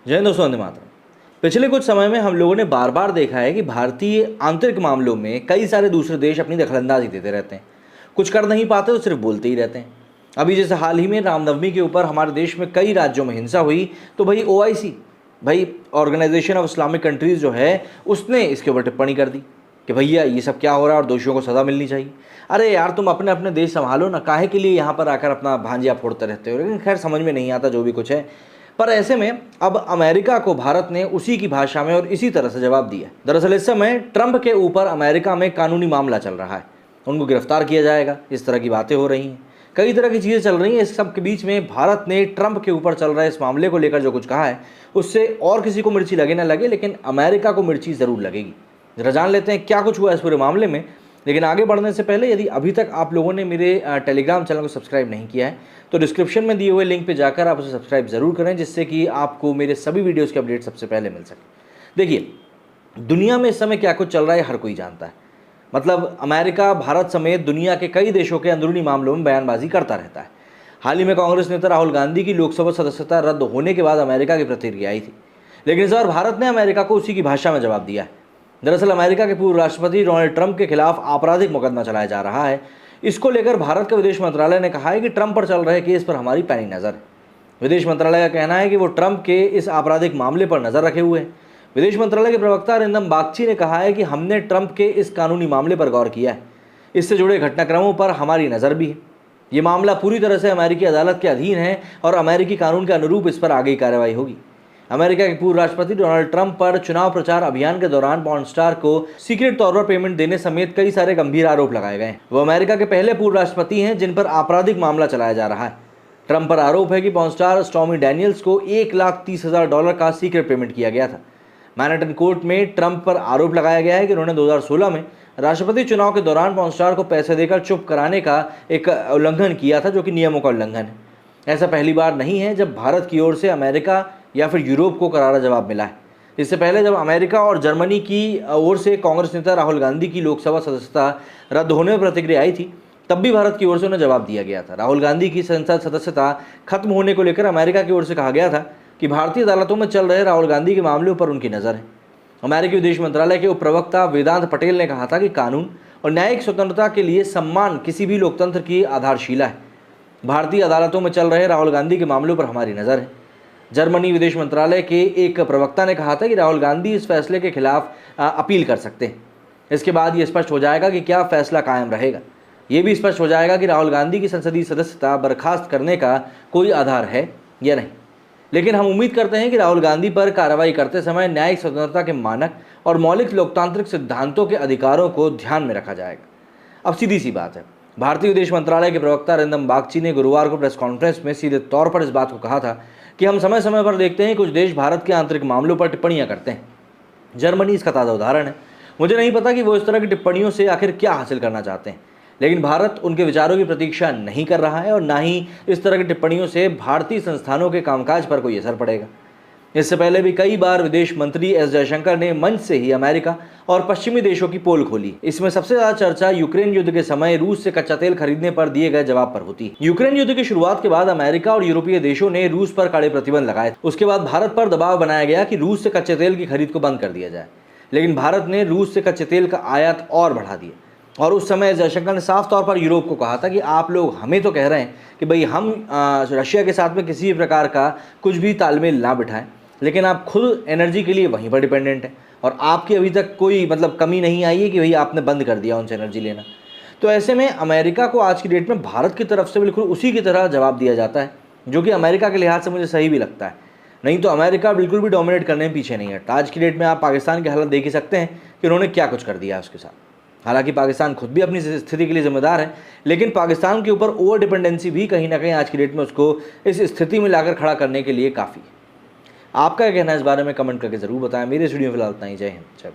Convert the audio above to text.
जय हिंद दोस्तों, वंदे मातरम। पिछले कुछ समय में हम लोगों ने बार बार देखा है कि भारतीय आंतरिक मामलों में कई सारे दूसरे देश अपनी दखलंदाजी देते रहते हैं। कुछ कर नहीं पाते तो सिर्फ बोलते ही रहते हैं। अभी जैसे हाल ही में रामनवमी के ऊपर हमारे देश में कई राज्यों में हिंसा हुई, तो भाई ओआईसी, भाई ऑर्गेनाइजेशन ऑफ इस्लामिक कंट्रीज़ जो है, उसने इसके ऊपर टिप्पणी कर दी कि भैया ये सब क्या हो रहा है और दोषियों को सज़ा मिलनी चाहिए। अरे यार, तुम अपने अपने देश संभालो ना, काहे के लिए यहाँ पर आकर अपना भांजिया फोड़ते रहते हो। लेकिन खैर, समझ में नहीं आता जो भी कुछ है। पर ऐसे में अब अमेरिका को भारत ने उसी की भाषा में और इसी तरह से जवाब दिया। दरअसल इस समय ट्रंप के ऊपर अमेरिका में कानूनी मामला चल रहा है, उनको गिरफ्तार किया जाएगा, इस तरह की बातें हो रही हैं, कई तरह की चीज़ें चल रही हैं। इस सब के बीच में भारत ने ट्रंप के ऊपर चल रहे इस मामले को लेकर जो कुछ कहा है, उससे और किसी को मिर्ची लगे ना लगे, लेकिन अमेरिका को मिर्ची ज़रूर लगेगी। जरा जान लेते हैं क्या कुछ हुआ इस पूरे मामले में। लेकिन आगे बढ़ने से पहले, यदि अभी तक आप लोगों ने मेरे टेलीग्राम चैनल को सब्सक्राइब नहीं किया है, तो डिस्क्रिप्शन में दिए हुए लिंक पे जाकर आप उसे सब्सक्राइब ज़रूर करें, जिससे कि आपको मेरे सभी वीडियोज़ के अपडेट सबसे पहले मिल सके। देखिए, दुनिया में इस समय क्या कुछ चल रहा है हर कोई जानता है। मतलब अमेरिका, भारत समेत दुनिया के कई देशों के अंदरूनी मामलों में बयानबाजी करता रहता है। हाल ही में कांग्रेस नेता राहुल गांधी की लोकसभा सदस्यता रद्द होने के बाद अमेरिका की प्रतिक्रिया आई थी, लेकिन इस बार भारत ने अमेरिका को उसी की भाषा में जवाब दिया है। दरअसल अमेरिका के पूर्व राष्ट्रपति डोनाल्ड ट्रंप के खिलाफ आपराधिक मुकदमा चलाया जा रहा है। इसको लेकर भारत के विदेश मंत्रालय ने कहा है कि ट्रंप पर चल रहे केस पर हमारी पैनी नज़र है। विदेश मंत्रालय का कहना है कि वो ट्रंप के इस आपराधिक मामले पर नज़र रखे हुए हैं। विदेश मंत्रालय के प्रवक्ता अरिंदम बागची ने कहा है कि हमने ट्रंप के इस कानूनी मामले पर गौर किया है, इससे जुड़े घटनाक्रमों पर हमारी नज़र भी है। ये मामला पूरी तरह से अमेरिकी अदालत के अधीन है और अमेरिकी कानून के अनुरूप इस पर आगे कार्रवाई होगी। अमेरिका के पूर्व राष्ट्रपति डोनाल्ड ट्रंप पर चुनाव प्रचार अभियान के दौरान पॉर्न स्टार को सीक्रेट तौर पर पेमेंट देने समेत कई सारे गंभीर आरोप लगाए गए हैं। वो अमेरिका के पहले पूर्व राष्ट्रपति हैं जिन पर आपराधिक मामला चलाया जा रहा है। ट्रंप पर आरोप है कि पॉर्न स्टार स्टॉर्मी डैनियल्स को $1,30,000 का सीक्रेट पेमेंट किया गया था। मैनहट्टन कोर्ट में ट्रंप पर आरोप लगाया गया है कि उन्होंने 2016 में राष्ट्रपति चुनाव के दौरान पॉर्न स्टार को पैसे देकर चुप कराने का एक उल्लंघन किया था, जो कि नियमों का उल्लंघन है। ऐसा पहली बार नहीं है जब भारत की ओर से अमेरिका या फिर यूरोप को करारा जवाब मिला है। इससे पहले जब अमेरिका और जर्मनी की ओर से कांग्रेस नेता राहुल गांधी की लोकसभा सदस्यता रद्द होने में प्रतिक्रिया आई थी, तब भी भारत की ओर से उन्हें जवाब दिया गया था। राहुल गांधी की संसद सदस्यता खत्म होने को लेकर अमेरिका की ओर से कहा गया था कि भारतीय अदालतों में चल रहे राहुल गांधी के मामलों पर उनकी नज़र है। अमेरिकी विदेश मंत्रालय के उप प्रवक्ता वेदांत पटेल ने कहा था कि कानून और न्यायिक स्वतंत्रता के लिए सम्मान किसी भी लोकतंत्र की आधारशिला है। भारतीय अदालतों में चल रहे राहुल गांधी के मामलों पर हमारी नज़र है। जर्मनी विदेश मंत्रालय के एक प्रवक्ता ने कहा था कि राहुल गांधी इस फैसले के खिलाफ अपील कर सकते हैं। इसके बाद ये स्पष्ट हो जाएगा कि क्या फैसला कायम रहेगा। ये भी स्पष्ट हो जाएगा कि राहुल गांधी की संसदीय सदस्यता बर्खास्त करने का कोई आधार है या नहीं। लेकिन हम उम्मीद करते हैं कि राहुल गांधी पर कार्रवाई करते समय न्यायिक स्वतंत्रता के मानक और मौलिक लोकतांत्रिक सिद्धांतों के अधिकारों को ध्यान में रखा जाएगा। अब सीधी सी बात है, भारतीय विदेश मंत्रालय के प्रवक्ता अरिंदम बागची ने गुरुवार को प्रेस कॉन्फ्रेंस में सीधे तौर पर इस बात को कहा था कि हम समय समय पर देखते हैं कुछ देश भारत के आंतरिक मामलों पर टिप्पणियां करते हैं। जर्मनी इसका ताज़ा उदाहरण है। मुझे नहीं पता कि वो इस तरह की टिप्पणियों से आखिर क्या हासिल करना चाहते हैं, लेकिन भारत उनके विचारों की प्रतीक्षा नहीं कर रहा है और ना ही इस तरह की टिप्पणियों से भारतीय संस्थानों के कामकाज पर कोई असर पड़ेगा। इससे पहले भी कई बार विदेश मंत्री एस जयशंकर ने मंच से ही अमेरिका और पश्चिमी देशों की पोल खोली। इसमें सबसे ज्यादा चर्चा यूक्रेन युद्ध के समय रूस से कच्चा तेल खरीदने पर दिए गए जवाब पर होती है। यूक्रेन युद्ध की शुरुआत के बाद अमेरिका और यूरोपीय देशों ने रूस पर कड़े प्रतिबंध लगाए। उसके बाद भारत पर दबाव बनाया गया कि रूस से कच्चे तेल की खरीद को बंद कर दिया जाए, लेकिन भारत ने रूस से कच्चे तेल का आयात और बढ़ा दिया। और उस समय जयशंकर ने साफ तौर पर यूरोप को कहा था कि आप लोग हमें तो कह रहे हैं कि भाई हम रशिया के साथ में किसी भी प्रकार का कुछ भी तालमेल ना बिठाएं, लेकिन आप खुद एनर्जी के लिए वहीं पर डिपेंडेंट हैं और आपकी अभी तक कोई कमी नहीं आई है कि भाई आपने बंद कर दिया उनसे एनर्जी लेना। तो ऐसे में अमेरिका को आज की डेट में भारत की तरफ से बिल्कुल उसी की तरह जवाब दिया जाता है, जो कि अमेरिका के लिहाज से मुझे सही भी लगता है। नहीं तो अमेरिका बिल्कुल भी डोमिनेट करने में पीछे नहीं हटता। आज की डेट में आप पाकिस्तान की हालत देख ही सकते हैं कि उन्होंने क्या कुछ कर दिया उसके साथ। हालांकि पाकिस्तान खुद भी अपनी स्थिति के लिए जिम्मेदार है, लेकिन पाकिस्तान के ऊपर ओवर डिपेंडेंसी भी कहीं ना कहीं आज की डेट में उसको इस स्थिति में लाकर खड़ा करने के लिए काफ़ी है। आपका क्या कहना है इस बारे में कमेंट करके ज़रूर बताएं। मेरे स्टूडियो में फिलहाल इतना ही। जय हिंद, जय भारत।